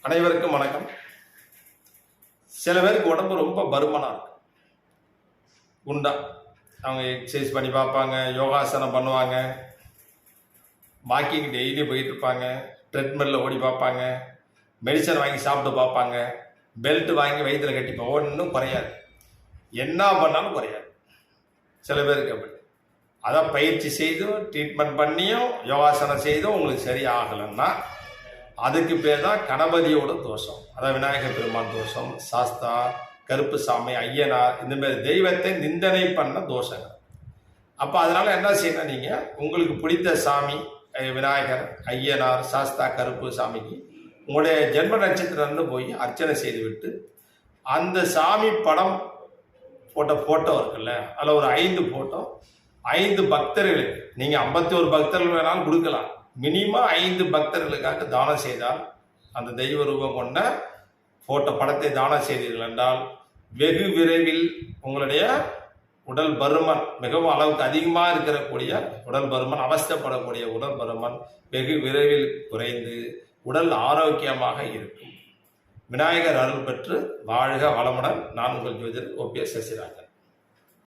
அனைவருக்கும் வணக்கம். சில பேருக்கு உடம்பு ரொம்ப பருமனாக இருக்கும், குண்டா. அவங்க எக்ஸசைஸ் பண்ணி பார்ப்பாங்க, யோகாசனம் பண்ணுவாங்க, வாக்கிங் டெய்லி போயிட்டு இருப்பாங்க, ட்ரெட்மில்ல ஓடி பார்ப்பாங்க, மெடிசன் வாங்கி சாப்பிட்டு பார்ப்பாங்க, பெல்ட் வாங்கி வயிற்றில் கட்டிப்போம், ஒன்றும் குறையாது. என்ன பண்ணாலும் குறையாது. சில பேருக்கு அப்படி. அதான் பயிற்சி செய்தும் ட்ரீட்மெண்ட் பண்ணியும் யோகாசனம் செய்தும் உங்களுக்கு சரியாகலைன்னா அதுக்கு பேர் தான் கணபதியோட தோஷம். அதாவது விநாயகர் பெருமான் தோஷம், சாஸ்தா, கருப்பு சாமி, ஐயனார், இந்த மாதிரி தெய்வத்தை நிந்தனை பண்ண தோஷங்கள். அப்போ அதனால என்ன செய்யணும், நீங்கள் உங்களுக்கு பிடித்த சாமி விநாயகர், ஐயனார், சாஸ்தா, கருப்பு சாமிக்கு உங்களுடைய ஜென்ம நட்சத்திரம்னு போய் அர்ச்சனை செய்து விட்டு அந்த சாமி படம் போட்ட ஃபோட்டோ இருக்குல்ல, அதில் ஒரு 5 ஃபோட்டோ 5 பக்தர்களுக்கு, நீங்கள் 51 பக்தர்கள் வேணாலும் கொடுக்கலாம், மினிமம் 5 பக்தர்களுக்காக தானம் செய்தால், அந்த தெய்வ ரூபம் கொண்ட போட்டோ படத்தை தானம் செய்தீர்கள் என்றால் வெகு விரைவில் உங்களுடைய உடல் பருமன், மிகவும் அளவுக்கு அதிகமாக இருக்கக்கூடிய உடல் பருமன், அவஸ்தைப்படக்கூடிய உடல் பருமன் வெகு விரைவில் குறைந்து உடல் ஆரோக்கியமாக இருக்கும். விநாயகர் அருள் பெற்று வாழ்க வளமுடன். நான் உங்கள் ஜோதிடர் OPS சசிராஜன்.